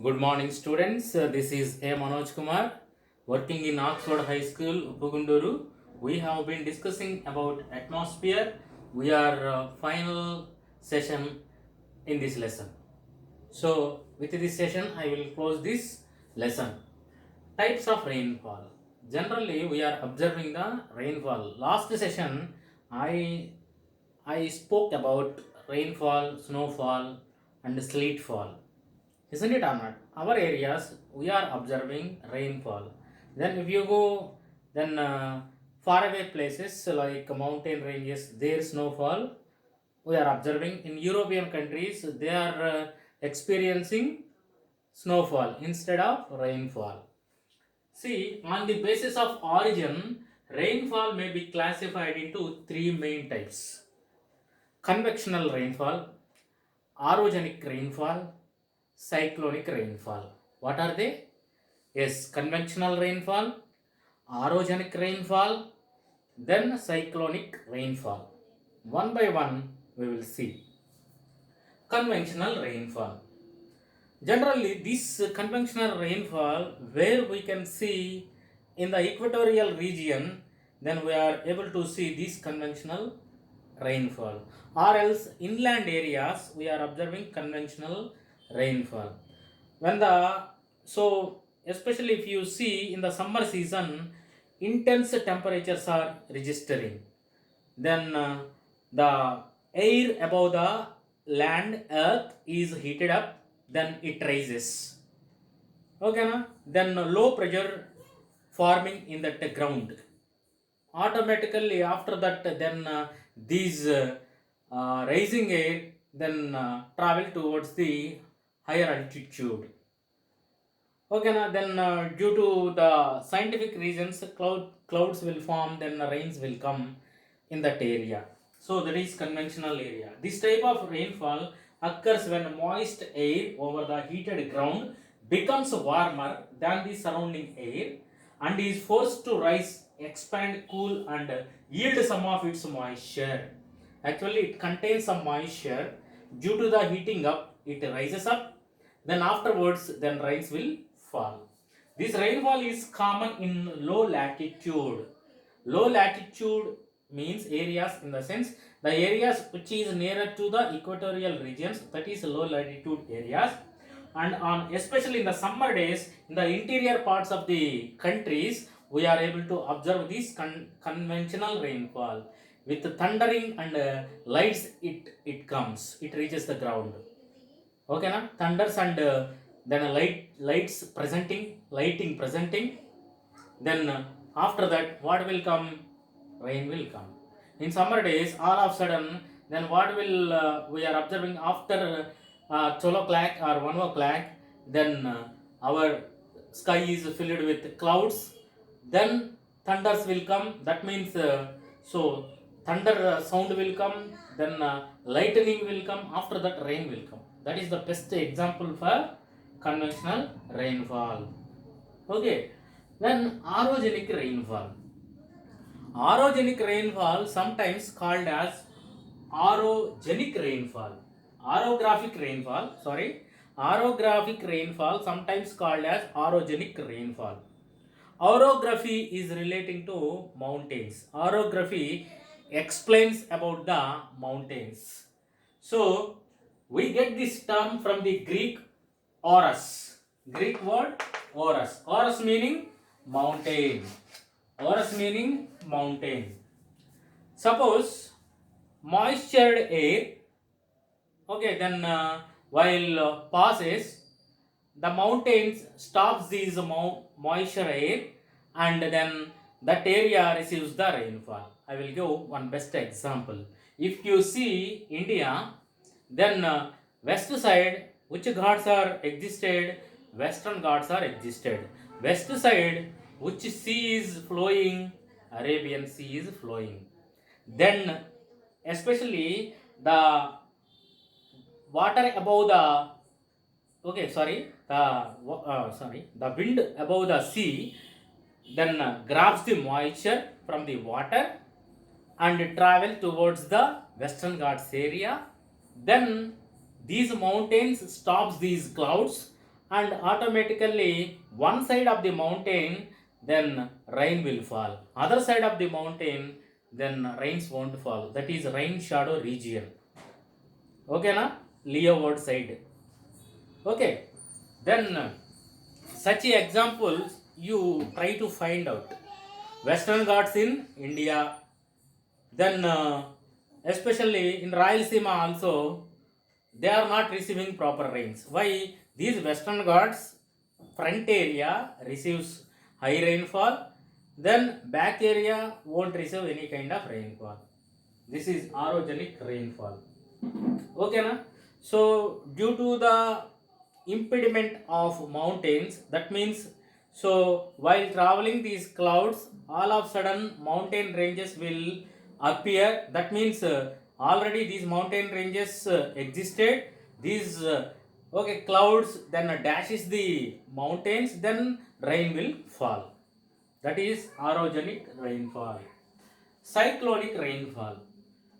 Good morning, students. This is A. Manoj Kumar, working in Oxford High School, Upugunduru. We have been discussing about atmosphere. We are final session in this lesson. So, with this session, I will close this lesson. Types of rainfall. Generally, we are observing the rainfall. Last session, I I spoke about rainfall, snowfall, and sleet fall. Isn't it or not? Our areas we are observing rainfall. Then if you go then faraway places like mountain ranges, their snowfall we are observing. In European countries they are experiencing snowfall instead of rainfall. See, on the basis of origin, rainfall may be classified into three main types: convectional rainfall, orogenic rainfall, cyclonic rainfall. What are they? Yes, conventional rainfall, orogenic rainfall, then cyclonic rainfall. One by one, we will see. Conventional rainfall. Generally, this conventional rainfall, where we can see in the equatorial region, then we are able to see this conventional rainfall. Or else, inland areas, we are observing conventional rainfall. When the so especially if you see in the summer season, intense temperatures are registering. Then the air above the land earth is heated up, then it rises. Okay, na? Then low pressure forming in that ground. Automatically after that, then these rising air then travel towards the higher altitude. Okay, now then due to the scientific reasons, clouds will form, then rains will come in that area. So that is conventional area. This type of rainfall occurs when moist air over the heated ground becomes warmer than the surrounding air and is forced to rise, expand, cool, and yield some of its moisture. Actually, it contains some moisture. Due to the heating up, it rises up. Then afterwards, then rains will fall. This rainfall is common in low latitude. Low latitude means areas in the sense the areas which is nearer to the equatorial regions, that is low latitude areas. And on especially in the summer days in the interior parts of the countries we are able to observe this conventional rainfall with thundering and lights. It comes, it reaches the ground. Okay, na? Thunders and then a lights presenting, lighting presenting. Then after that, what will come? Rain will come. In summer days, all of a sudden, then what will we are observing after 12 o'clock or 1 o'clock? Then our sky is filled with clouds. Then thunders will come. That means so thunder sound will come. Then lightning will come. After that, rain will come. That is the best example for conventional rainfall. Okay. Then orogenic rainfall. Orogenic rainfall sometimes called as orogenic rainfall. Orographic rainfall, sorry. Orographic rainfall sometimes called as orogenic rainfall. Orography is relating to mountains. Orography explains about the mountains. So, we get this term from the Greek oros. Greek word oros. Oros meaning mountain. Oros meaning mountain. Suppose moistured air, okay, then while passes, the mountains stops these moisture air and then that area receives the rainfall. I will give one best example. If you see India, then west side, which ghats are existed? Western ghats are existed. West side, which sea is flowing? Arabian Sea is flowing. Then, especially the water above the the wind above the sea then grabs the moisture from the water and travel towards the western ghats area. Then these mountains stops these clouds and automatically one side of the mountain, then rain will fall. Other side of the mountain, then rains won't fall. That is rain shadow region. Okay, na? Leeward side. Okay. Then such examples you try to find out. Western Ghats in India. Then especially in Rayalaseema also, they are not receiving proper rains. Why? These Western Ghats front area receives high rainfall, then back area won't receive any kind of rainfall. This is orogenic rainfall. Okay, na? So due to the impediment of mountains, that means, so while traveling these clouds, all of sudden mountain ranges will appear. That means already these mountain ranges existed. These okay, clouds then dashes the mountains, then rain will fall. That is orogenic rainfall. Cyclonic rainfall.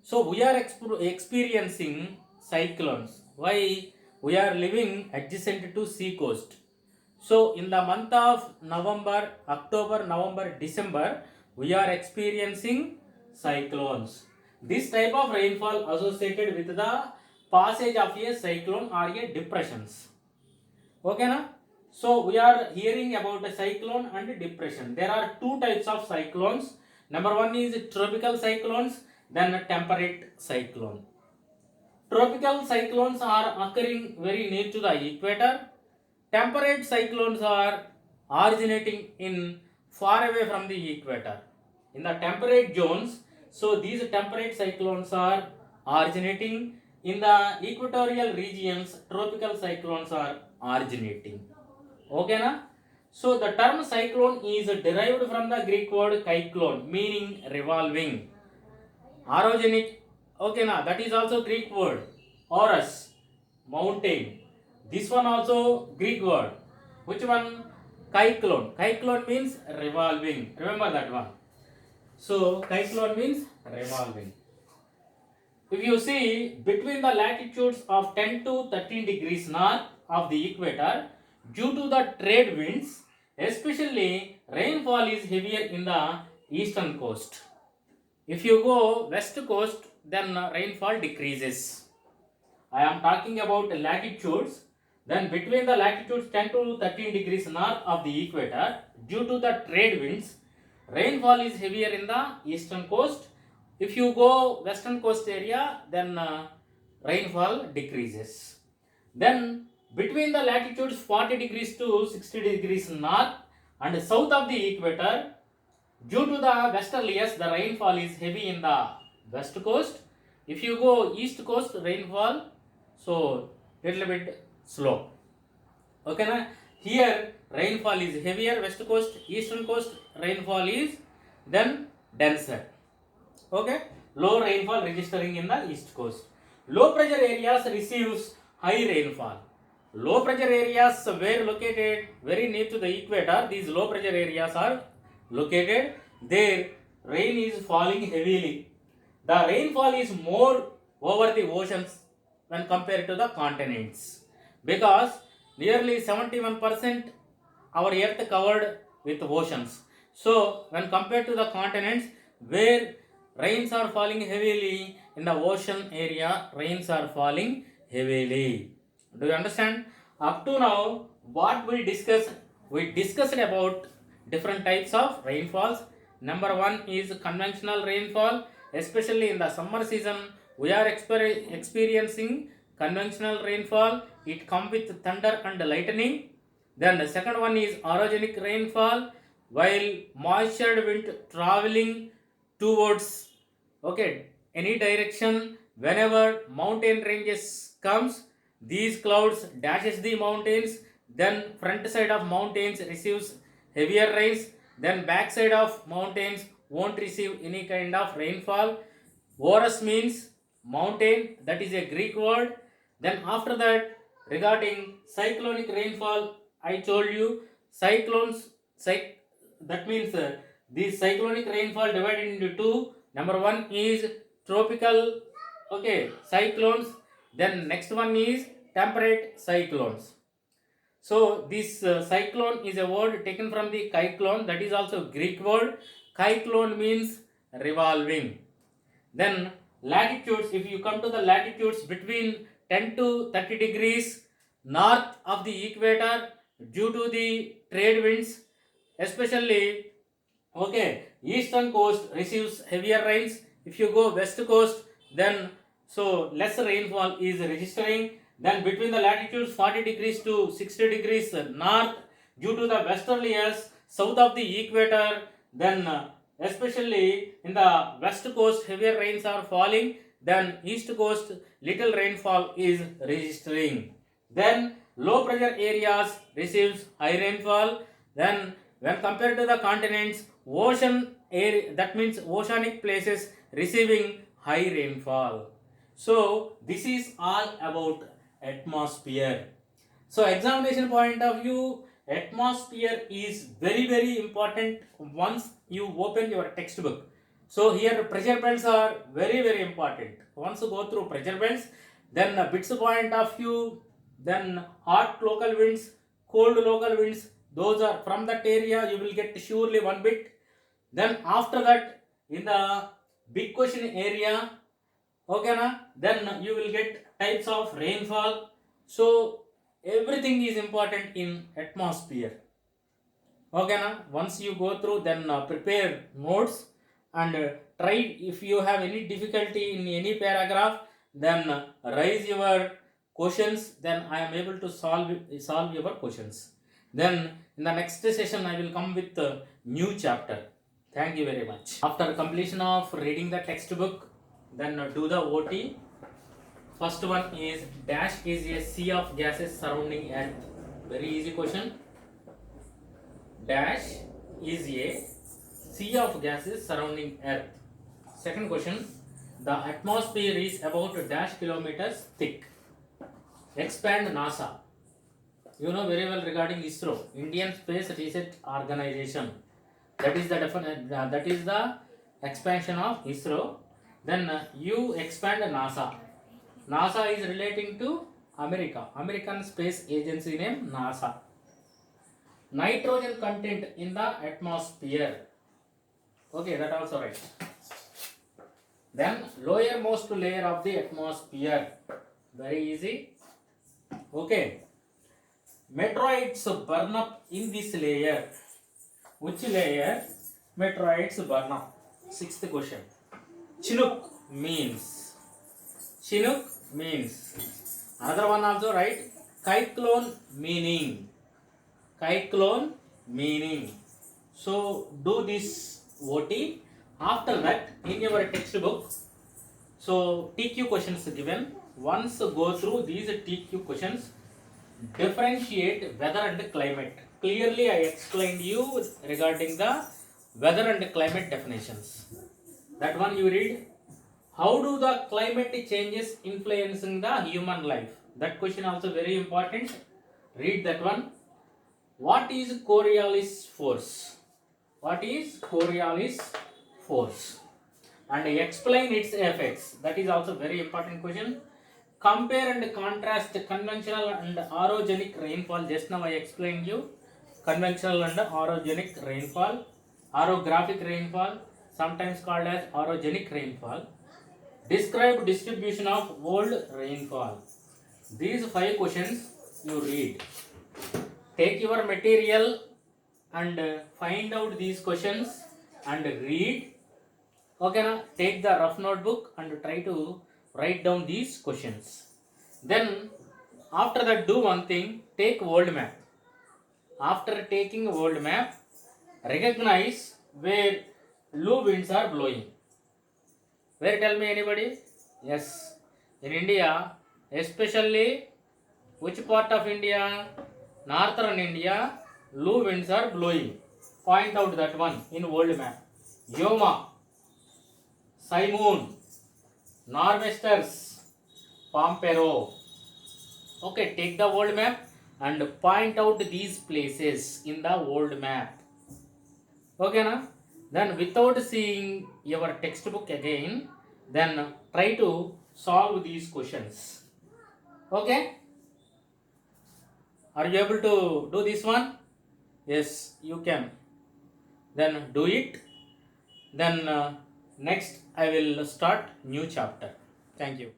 So we are experiencing cyclones. Why? We are living adjacent to sea coast. So in the month of November, October, November, December, we are experiencing cyclones. This type of rainfall associated with the passage of a cyclone or a depressions. Okay, na? So we are hearing about a cyclone and depression. There are two types of cyclones. Number one is tropical cyclones, then a temperate cyclone. Tropical cyclones are occurring very near to the equator. Temperate cyclones are originating in far away from the equator. In the temperate zones, so these temperate cyclones are originating. In the equatorial regions, tropical cyclones are originating. Okay, na? So the term cyclone is derived from the Greek word kyklon, meaning revolving. Orogenic, okay, na? That is also Greek word. Oros, mountain. This one also Greek word. Which one? Kyklon. Kyklon means revolving. Remember that one. So kyklon means revolving. If you see between the latitudes of 10 to 13 degrees north of the equator, due to the trade winds, especially rainfall is heavier in the eastern coast. If you go west coast, then rainfall decreases. I am talking about latitudes. Then between the latitudes 10 to 13 degrees north of the equator, due to the trade winds, rainfall is heavier in the eastern coast. If you go western coast area, then rainfall decreases. Then between the latitudes 40 degrees to 60 degrees north and south of the equator, due to the westerlies, the rainfall is heavy in the west coast. If you go east coast, rainfall so little bit slow. Okay, na? Here rainfall is heavier west coast, eastern coast rainfall is then denser. Okay, low rainfall registering in the east coast. Low pressure areas receives high rainfall. Low pressure areas were located very near to the equator. These low pressure areas are located. There rain is falling heavily. The rainfall is more over the oceans when compared to the continents, because nearly 71% our earth covered with oceans. So when compared to the continents, where rains are falling heavily, in the ocean area rains are falling heavily. Do you understand? Up to now what we discussed about different types of rainfalls. Number one is conventional rainfall. Especially in the summer season, we are experiencing conventional rainfall. It comes with thunder and lightning. Then the second one is orogenic rainfall, while moisture wind traveling towards any direction. Whenever mountain ranges comes, these clouds dashes the mountains, then front side of mountains receives heavier rains, then back side of mountains won't receive any kind of rainfall. Orus means mountain, that is a Greek word. Then after that, regarding cyclonic rainfall, I told you cyclones, that means the cyclonic rainfall divided into two. Number one is tropical cyclones, then next one is temperate cyclones. So this cyclone is a word taken from the cyclone, that is also Greek word. Cyclone means revolving. Then latitudes, if you come to the latitudes between 10 to 30 degrees north of the equator, due to the trade winds, especially, okay, eastern coast receives heavier rains. If you go west coast, then so less rainfall is registering. Then between the latitudes 40 degrees to 60 degrees north, due to the westerlies south of the equator, then especially in the west coast heavier rains are falling, then east coast little rainfall is registering. Then low pressure areas receives high rainfall. Then when compared to the continents, ocean area, that means oceanic places receiving high rainfall. So this is all about atmosphere. So examination point of view, atmosphere is very important once you open your textbook. So here pressure belts are very important. Once you go through pressure belts, then bits point of view, then hot local winds, cold local winds, those are from that area you will get surely one bit. Then after that, in the big question area, okay na, then you will get types of rainfall. So everything is important in atmosphere. Okay na, once you go through, then prepare notes and try. If you have any difficulty in any paragraph, then raise your questions, then I am able to solve your questions. Then in the next session I will come with a new chapter. Thank you very much. After completion of reading the textbook, then do the OT. First one is dash is a sea of gases surrounding earth. Very easy question. Dash is a sea of gases surrounding earth. Second question, the atmosphere is about dash kilometers thick. Expand NASA. You know very well regarding ISRO, Indian Space Research Organization. That is the expansion of ISRO. Then you expand NASA. NASA is relating to America, American Space Agency name NASA. Nitrogen content in the atmosphere. Okay, that also right. Then lowermost layer of the atmosphere. Very easy. Okay. Meteorites burn up in this layer. Which layer? Meteorites burn up. Sixth question. Chinook means. Chinook means. Another one also right. Cyclone meaning. Cyclone meaning. So do this OT. After that, in your textbook, so TQ questions given. Once go through these TQ questions, differentiate weather and climate. Clearly I explained you regarding the weather and climate definitions. That one you read. How do the climate changes influencing the human life? That question also very important. Read that one. What is Coriolis force? What is Coriolis force? And explain its effects. That is also very important question. Compare and contrast conventional and orogenic rainfall. Just now I explained you conventional and orogenic rainfall. Orographic rainfall, sometimes called as orogenic rainfall. Describe distribution of world rainfall. These 5 questions you read. Take your material and find out these questions and read. Okay, na? Take the rough notebook and try to write down these questions. Then after that, do one thing. Take world map. After taking world map, recognize where low winds are blowing. Where, tell me anybody? Yes, in India, especially which part of India? Northern India, low winds are blowing. Point out that one in world map. Yoma, Simoon, Nor'westers, Pampero. Okay, take the world map and point out these places in the world map. Okay, na? Then without seeing your textbook again, then try to solve these questions. Okay? Are you able to do this one? Yes, you can. Then do it. Then next I will start new chapter. Thank you.